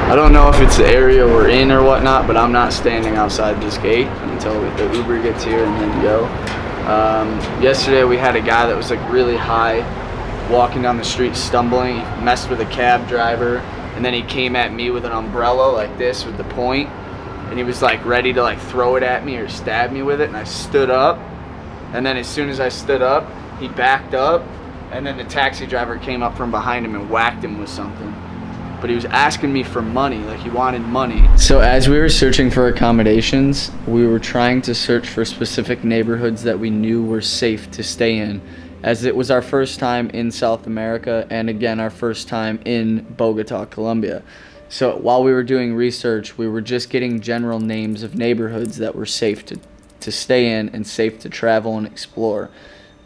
I don't know if it's the area we're in or whatnot, but I'm not standing outside this gate until the Uber gets here and then go. Yesterday we had a guy that was like really high, walking down the street stumbling. He messed with a cab driver, and then he came at me with an umbrella like this with the point, and he was like ready to like throw it at me or stab me with it, and I stood up, and then as soon as I stood up, he backed up, and then the taxi driver came up from behind him and whacked him with something. But he was asking me for money, like he wanted money. So as we were searching for accommodations, we were trying to search for specific neighborhoods that we knew were safe to stay in, as it was our first time in South America, and again our first time in Bogotá, Colombia. So while we were doing research, we were just getting general names of neighborhoods that were safe to stay in and safe to travel and explore.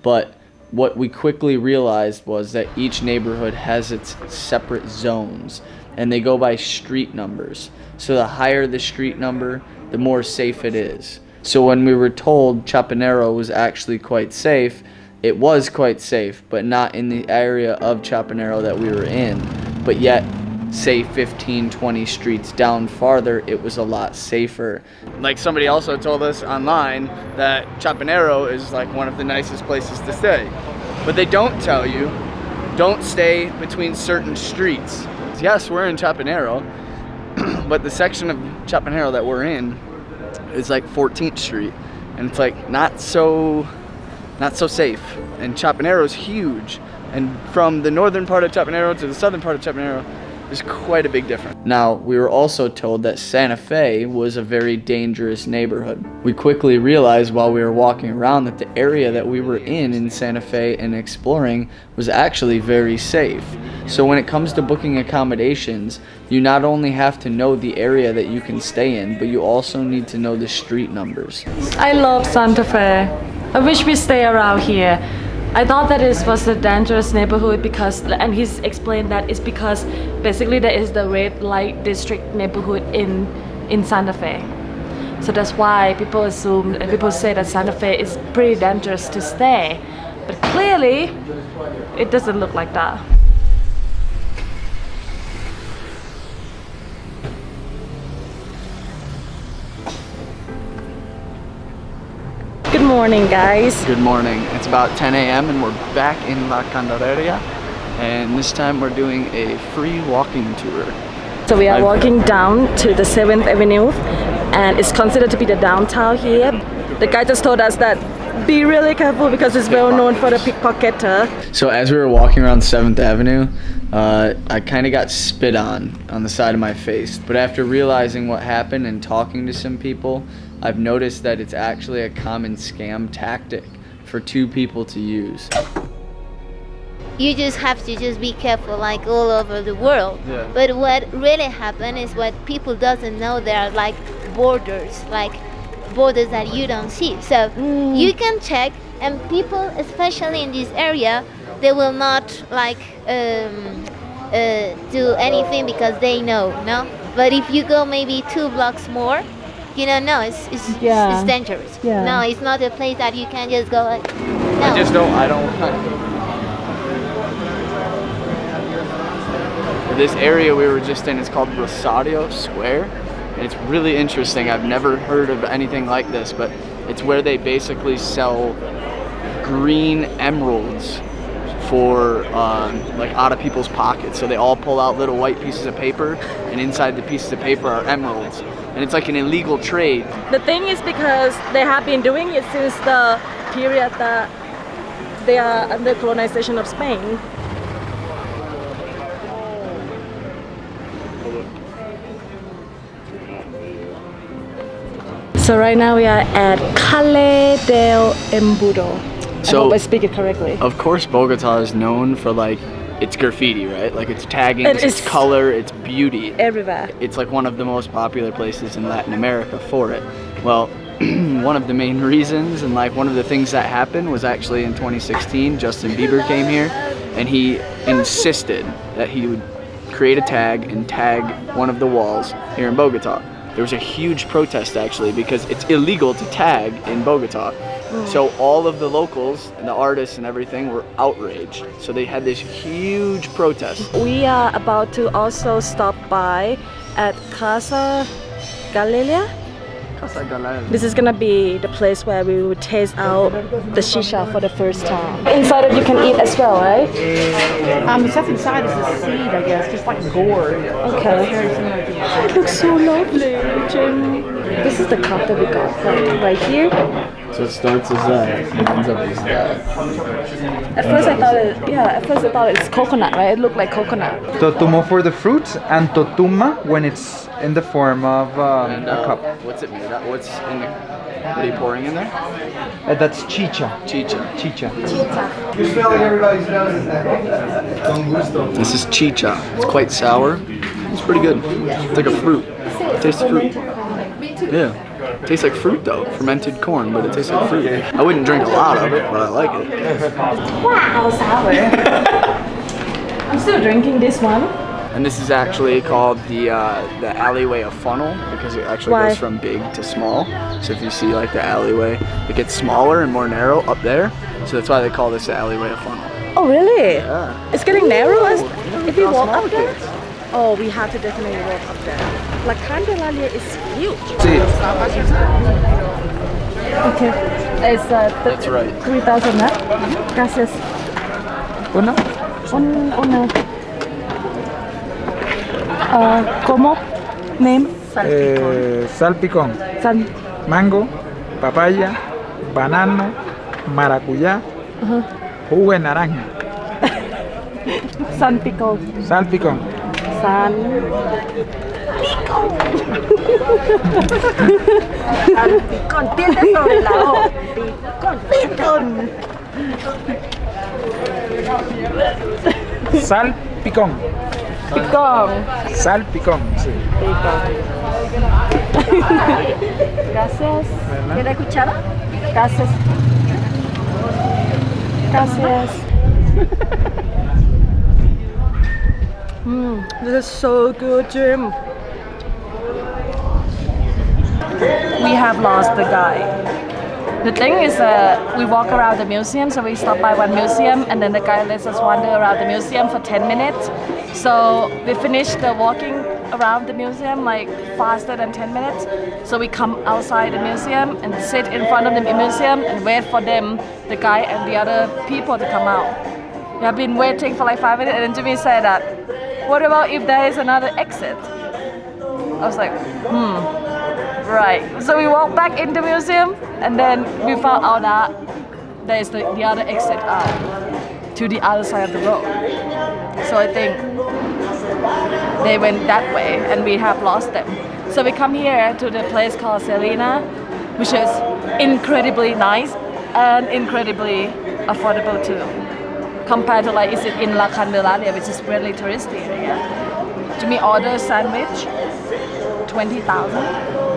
But what we quickly realized was that each neighborhood has its separate zones, and they go by street numbers. So the higher the street number, the more safe it is. So when we were told Chapinero was actually quite safe, it was quite safe, but not in the area of Chapinero that we were in. But yet, say 15, 20 streets down farther, it was a lot safer. Like somebody also told us online that Chapinero is like one of the nicest places to stay. But they don't tell you, don't stay between certain streets. Yes, we're in Chapinero, but the section of Chapinero that we're in is like 14th Street, and it's like not so safe. And Chapinero is huge, and from the northern part of Chapinero to the southern part of Chapinero, there's quite a big difference. Now, we were also told that Santa Fe was a very dangerous neighborhood. We quickly realized while we were walking around that the area that we were in Santa Fe and exploring was actually very safe. So when it comes to booking accommodations, you not only have to know the area that you can stay in, but you also need to know the street numbers. I love Santa Fe. I wish we stay around here. I thought that it was a dangerous neighborhood because, and he's explained that it's because basically there is the red light district neighborhood in Santa Fe. So that's why people assume, and people say that Santa Fe is pretty dangerous to stay. But clearly, it doesn't look like that. Good morning, guys. Good morning. It's about 10 a.m. and we're back in La Candelaria, and this time we're doing a free walking tour. So we are walking down to the 7th Avenue, and it's considered to be the downtown here. The guy just told us that be really careful because it's well known for the pickpocketer. So as we were walking around 7th Avenue, I kind of got spit on the side of my face. But after realizing what happened and talking to some people, I've noticed that it's actually a common scam tactic for two people to use. You just have to just be careful, like all over the world. Yeah. But what really happened is what people doesn't know, there are like borders that you don't see. So you can check, and people, especially in this area, they will not like do anything because they know, no? But if you go maybe 2 blocks more, you know, no, it's dangerous. Yeah. No, it's not a place that you can just go like, no. I don't. This area we were just in is called Rosario Square, and it's really interesting. I've never heard of anything like this, but it's where they basically sell green emeralds for like out of people's pockets. So they all pull out little white pieces of paper, and inside the pieces of paper are emeralds. And it's like an illegal trade. The thing is because they have been doing it since the period that they are under colonization of Spain. So right now we are at Calle del Embudo. I hope I speak it correctly. Of course, Bogota is known for like its graffiti, right? Like its tagging, its color, its beauty. Everywhere. It's like one of the most popular places in Latin America for it. Well, one of the main reasons and like one of the things that happened was actually in 2016, Justin Bieber came here and he insisted that he would create a tag and tag one of the walls here in Bogota. There was a huge protest actually because it's illegal to tag in Bogota. So all of the locals and the artists and everything were outraged. So they had this huge protest. We are about to also stop by at Casa Galilea. This is gonna be the place where we will taste out the shisha for the first time. Inside it you can eat as well, right? The stuff inside is a seed, I guess, just like gourd. Okay. It looks so lovely, Jim. This is the cup that we got right here. So it starts as that, and ends up as that. At first I thought it's coconut, right? It looked like coconut. Totumo for the fruit and totuma when it's in the form of And a cup. what's it made of? What's in the? What are you pouring in there? That's chicha. Chicha. Chicha. You're smelling everybody's noses now. This is chicha. It's quite sour. It's pretty good. It's like a fruit. It tastes fruit. Yeah. It tastes like fruit though. Fermented corn, but it tastes like fruit. I wouldn't drink a lot of it, but I like it. Wow, sour. I'm still drinking this one. And this is actually called the alleyway of funnel because it actually Why? goes from big to small. So if you see like the alleyway, it gets smaller and more narrow up there. So that's why they call this the alleyway of funnel. Oh really? Yeah. It's getting narrow if we walk small up there? kids. Oh, we have to definitely walk up there. La Candelaria is huge. See, Okay. It's That's right. 3,000, né? Gracias. uno. Una. ¿Cómo? Name? Salpicón. San. Mango, papaya, banano, maracuyá, jugo de naranja. San Pico. Salpicón. San. Picón. Tilde sobre la O. Picón. Salpicón. Picón. Salpicón, sí. Gracias. ¿Quiere cuchara? Gracias. Gracias. This is so good, Jim. We have lost the guy. The thing is we walk around the museum, so we stop by one museum and then the guy lets us wander around the museum for 10 minutes. So we finished the walking around the museum like faster than 10 minutes. So we come outside the museum and sit in front of the museum and wait for them, the guy and the other people to come out. We have been waiting for like 5 minutes and then Jimmy said that, what about if there is another exit? I was like, right. So we walked back into the museum and then we found out that there is the other exit out to the other side of the road. So I think they went that way and we have lost them. So we come here to the place called Selena, which is incredibly nice and incredibly affordable too. Compared to like, is it in La Candelaria, which is really touristy area. Jimmy ordered sandwich, 20,000.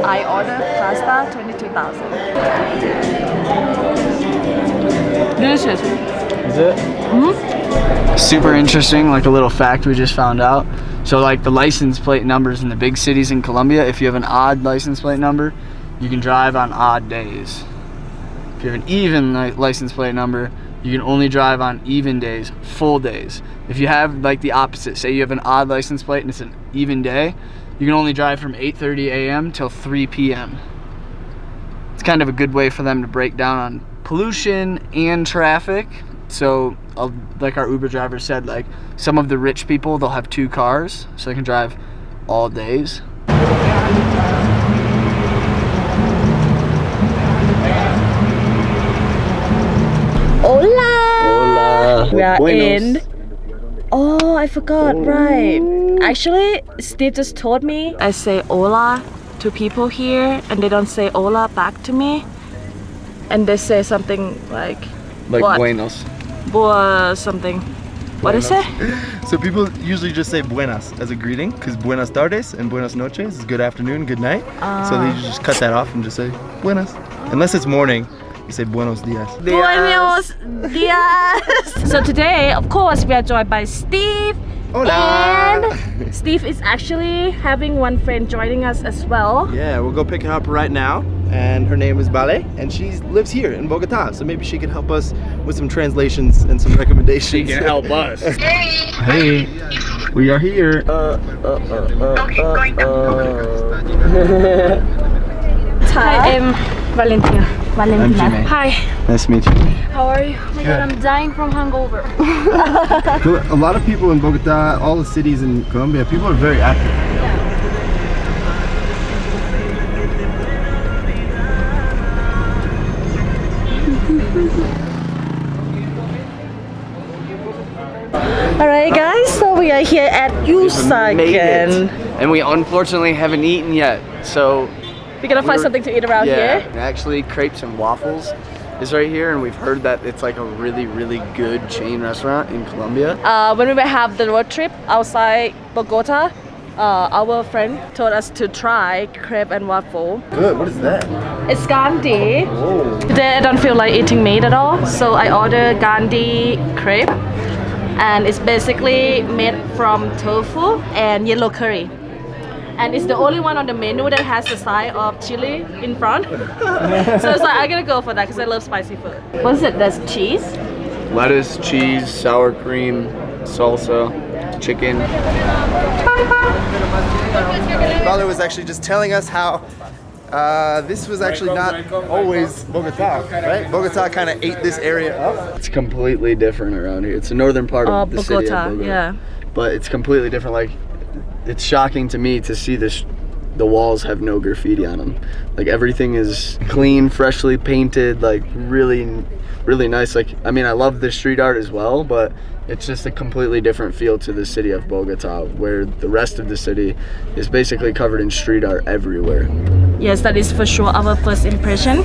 I ordered pasta, 22,000. Delicious. Is it? Super interesting, like a little fact we just found out. So like the license plate numbers in the big cities in Colombia, if you have an odd license plate number, you can drive on odd days. If you have an even license plate number, you can only drive on even days, full days. If you have like the opposite, say you have an odd license plate and it's an even day, you can only drive from 8:30 a.m. till 3 p.m. It's kind of a good way for them to break down on pollution and traffic. So like our Uber driver said, like some of the rich people, they'll have 2 cars so they can drive all days. Hola! Hola. We are Buenos. in. Oh, I forgot, right. Actually, Steve just told me I say hola to people here and they don't say hola back to me. And they say something like what? Buenos. Something. What is it? So people usually just say buenas as a greeting because buenas tardes and buenas noches is good afternoon, good night. So they just cut that off and just say buenas. Unless it's morning, you say buenos dias. Buenos dias. So today, of course, we are joined by Steve. Hola. And Steve is actually having one friend joining us as well. Yeah, we'll go pick him up right now. and her name is Vale, and she lives here in Bogota. So maybe she can help us with some translations and some recommendations. She can help us. Hey, we are here. Hi, I'm Valentina. I'm Jimmy. Hi. Nice to meet you. How are you? Oh my God, I'm dying from hangover. A lot of people in Bogota, all the cities in Colombia, people are very active. Alright guys, so we are here at Made it. Yusaken. And we unfortunately haven't eaten yet, so We're gonna find something to eat around here. Actually, crepes and waffles is right here, and we've heard that it's like a really, really good chain restaurant in Colombia. When we have the road trip outside Bogota, our friend told us to try crepe and waffle. Good, what is that? It's Gandhi. Oh. Today I don't feel like eating meat at all, so I ordered Gandhi crepe. And it's basically made from tofu and yellow curry. And it's the only one on the menu that has the side of chili in front. So it's like, I'm gonna go for that because I love spicy food. What is it? That's cheese? Lettuce, cheese, sour cream, salsa, chicken. Father was actually just telling us how this was actually not always Bogota, right? Bogota kind of ate this area up. It's completely different around here. It's the northern part of the city of Bogota. Yeah. But it's completely different. Like, it's shocking to me to see this. The walls have no graffiti on them. Like, everything is clean, freshly painted, like really, really nice. Like, I mean, I love the street art as well, but it's just a completely different feel to the city of Bogota, where the rest of the city is basically covered in street art everywhere. Yes, that is for sure our first impression.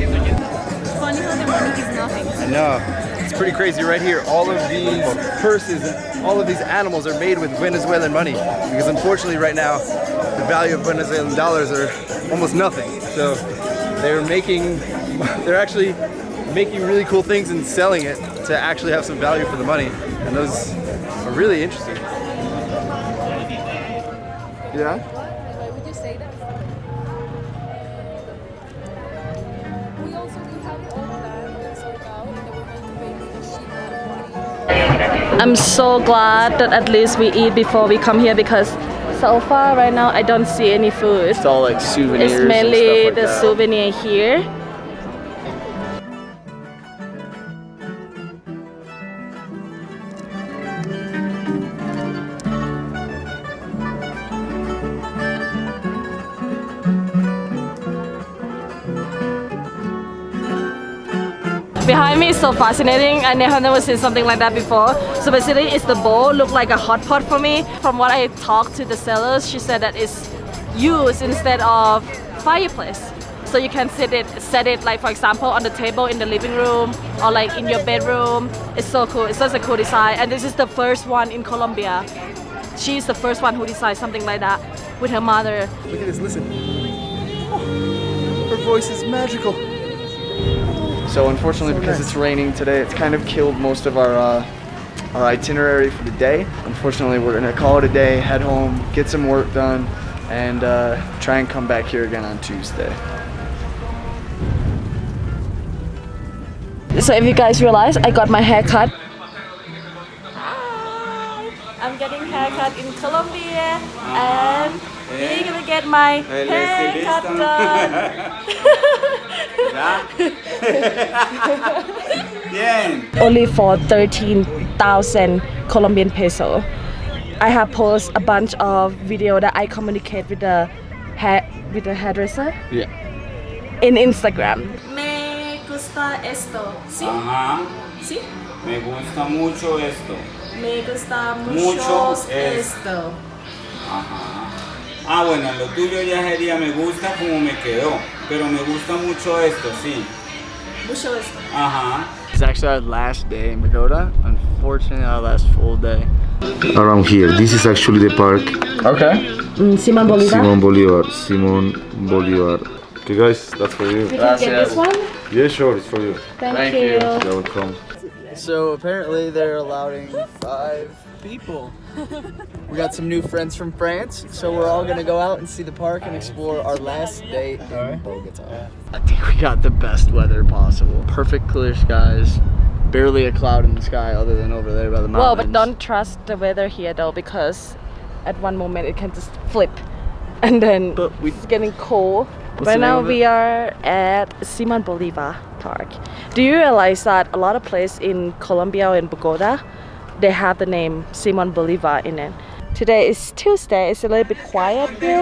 I know. It's pretty crazy right here. All of these purses and all of these animals are made with Venezuelan money, because unfortunately right now the value of Venezuelan dollars are almost nothing. So they're actually making really cool things and selling it to actually have some value for the money, and those are really interesting. Yeah? Why would you say that? We also do have it all planned and sold out, and then we're going to make the Shisha. I'm so glad that at least we eat before we come here, because so far right now I don't see any food. It's all like souvenirs. It's mainly and stuff like the that. souvenir here. Behind me is so fascinating. I have never seen something like that before. So basically it's the bowl, look like a hot pot for me. From what I talked to the sellers, she said that it's used instead of fireplace. So you can set it like, for example, on the table in the living room or like in your bedroom. It's so cool. It's such a cool design. And this is the first one in Colombia. She's the first one who designed something like that with her mother. Look at this, listen. Oh, her voice is magical. So unfortunately, because it's raining today, it's kind of killed most of our itinerary for the day. Unfortunately, we're gonna call it a day, head home, get some work done, and try and come back here again on Tuesday. So if you guys realize, I got my hair cut. Hi! I'm getting haircut in Colombia, and we're gonna get my haircut done. Only for 13,000 Colombian peso. I have posted a bunch of video that I communicate with the hairdresser. Yeah. In Instagram. Me gusta esto. ¿Sí? Ajá. ¿Sí? Me gusta mucho esto. Me gusta mucho esto. Ajá. Ah, bueno, lo tuyo ya sería me gusta como me quedó, pero me gusta mucho esto, sí. Mucho esto. Ajá. It's actually our last day in Bogota. Unfortunately, our last full day. Around here, this is actually the park. Okay. Simón Bolívar. Simon Bolivar. Okay guys, that's for you. We can get this one. Yeah, sure, it's for you. Thank you. You're welcome. So apparently they're allowing 5 people. We got some new friends from France, so we're all gonna go out and see the park and explore our last day in Bogota. I think we got the best weather possible. Perfect clear skies, barely a cloud in the sky other than over there by the mountains. Well, but don't trust the weather here though, because at one moment it can just flip and then it's getting cold. Right now we are at Simon Bolivar Park. Do you realize that a lot of places in Colombia or in Bogota, they have the name Simon Bolivar in it? Today is Tuesday, it's a little bit quiet here.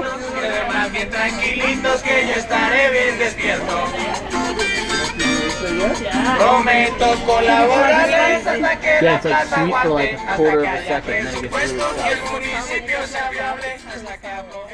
Yeah, it's like sweet for like a quarter of a second and then it gets really sour.